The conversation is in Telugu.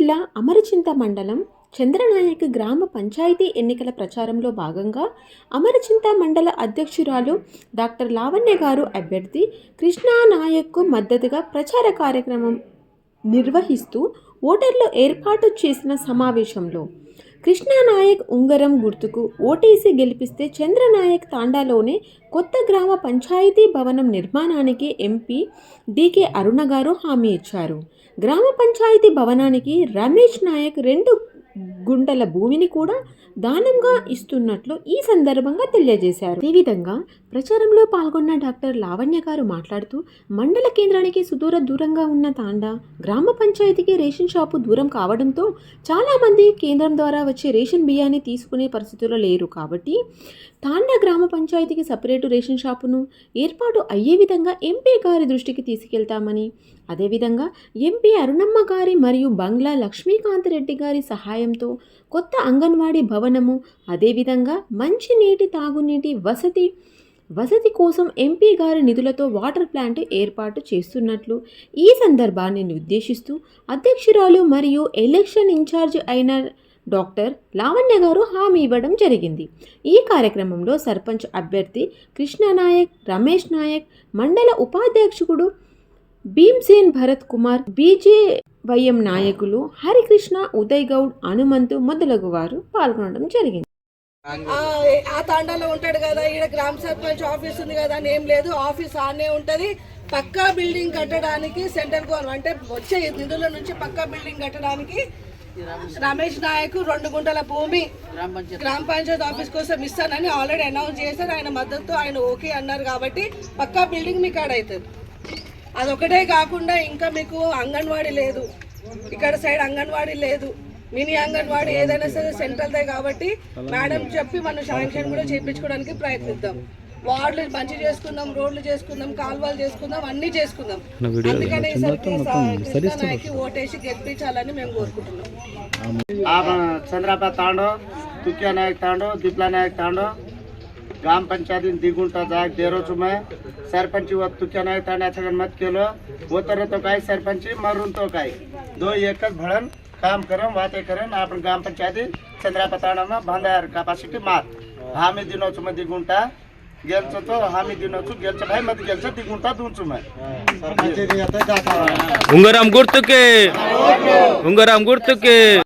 జిల్లా అమరచింత మండలం చంద్రనాయక్ గ్రామ పంచాయతీ ఎన్నికల ప్రచారంలో భాగంగా అమరచింత మండల అధ్యక్షురాలు డాక్టర్ లావణ్య గారు అభ్యర్థి కృష్ణానాయక్కు మద్దతుగా ప్రచార కార్యక్రమం నిర్వహిస్తూ ఓటర్లు ఏర్పాటు చేసిన సమావేశంలో కృష్ణానాయక్ ఉంగరం గుర్తుకు ఓటేసి గెలిపిస్తే చంద్రనాయక్ తాండాలోనే కొత్త గ్రామ పంచాయతీ భవనం నిర్మాణానికి ఎంపీ డికే అరుణ గారు హామీ ఇచ్చారు. గ్రామ పంచాయతీ భవనానికి రమేష్ నాయక్ 2 గుంటల భూమిని కూడా దానంగా ఇస్తున్నట్లు ఈ సందర్భంగా తెలియజేశారు. అదేవిధంగా ప్రచారంలో పాల్గొన్న డాక్టర్ లావణ్య గారు మాట్లాడుతూ మండల కేంద్రానికి దూరంగా ఉన్న తాండా గ్రామ పంచాయతీకి రేషన్ షాపు దూరం కావడంతో చాలామంది కేంద్రం ద్వారా వచ్చే రేషన్ బియ్యాన్ని తీసుకునే పరిస్థితుల్లో లేరు. కాబట్టి తాండా గ్రామ పంచాయతీకి సపరేటు రేషన్ షాపును ఏర్పాటు అయ్యే విధంగా ఎంపీ గారి దృష్టికి తీసుకెళ్తామని, అదేవిధంగా ఎంపీ అరుణమ్మ గారి మరియు బంగ్లా లక్ష్మీకాంత్ రెడ్డి గారి సహాయంతో కొత్త అంగన్వాడీ భవనము, అదేవిధంగా మంచినీటి తాగునీటి వసతి కోసం ఎంపీ గారి నిధులతో వాటర్ ప్లాంట్ ఏర్పాటు చేస్తున్నట్లు ఈ సందర్భాన్ని ఉద్దేశిస్తూ అధ్యక్షురాలు మరియు ఎలక్షన్ ఇన్ఛార్జ్ అయిన డాక్టర్ లావణ్య గారు హామీ ఇవ్వడం జరిగింది. ఈ కార్యక్రమంలో సర్పంచ్ అభ్యర్థి కృష్ణానాయక్, రమేష్ నాయక్, మండల ఉపాధ్యక్షుడు భీమ్సేన్ భరత్ కుమార్, బీజేవైఎం నాయకులు హరికృష్ణ, ఉదయ్ గౌడ్, హనుమంతు మొదలగు వారు పాల్గొనడం జరిగింది. ఆ తాండాలో ఉంటాడు కదా, ఇక్కడ గ్రామ సర్పంచ్ ఆఫీస్ ఉంది కదా అని ఏం లేదు, ఆఫీస్ ఆనే ఉంటుంది. పక్కా బిల్డింగ్ కట్టడానికి సెంట్రల్ గవర్నమెంట్ అంటే వచ్చే నిధుల నుంచి పక్కా బిల్డింగ్ కట్టడానికి రమేష్ నాయక్ 2 గుంటల భూమి గ్రామ పంచాయతీ ఆఫీస్ కోసం ఇస్తానని ఆల్రెడీ అనౌన్స్ చేశారు. ఆయన మద్దతు ఆయన ఓకే అన్నారు కాబట్టి పక్కా బిల్డింగ్ మీకు ఆడవుతుంది. అదొకటే కాకుండా ఇంకా మీకు అంగన్వాడీ లేదు, ఇక్కడ సైడ్ అంగన్వాడీ లేదు, మినీ అంగన్వాడీ ఏదైనా సరే సెంట్రల్దే కాబట్టి మేడం చెప్పి మనం శాంక్షన్ కూడా చేయించుకోవడానికి ప్రయత్నిద్దాం. వార్డులు మంచి చేసుకుందాం, రోడ్లు చేసుకుందాం, కాలువలు చేసుకుందాం, అన్ని చేసుకుందాం. అందుకనే ఈసారికి ఓటేసి గెలిపించాలని మేము కోరుకుంటున్నాం. चंद्रापा तांडो, तुकिया नायक तांडो, दिपला नायक तांडो, ग्राम पंचायती दिगुंटा जाग देरो चुमे सरपंची व तुकिया नायक तांडा छगन मत केलो वो तर तो काय सरपंची मरून तो काय 2 एकच भळन काम करम वाते करन आपण ग्राम पंचायती चंद्रापा तांडा में भांडार कैपेसिटी मात हामी दिनो चुमे दिगुंटा गेलचो तो हामी दिनो चु गेलचो भाई मत गेलचो दिगुंटा दून चुमे सरपंची आता जाता ఉంగరం గుర్తుకే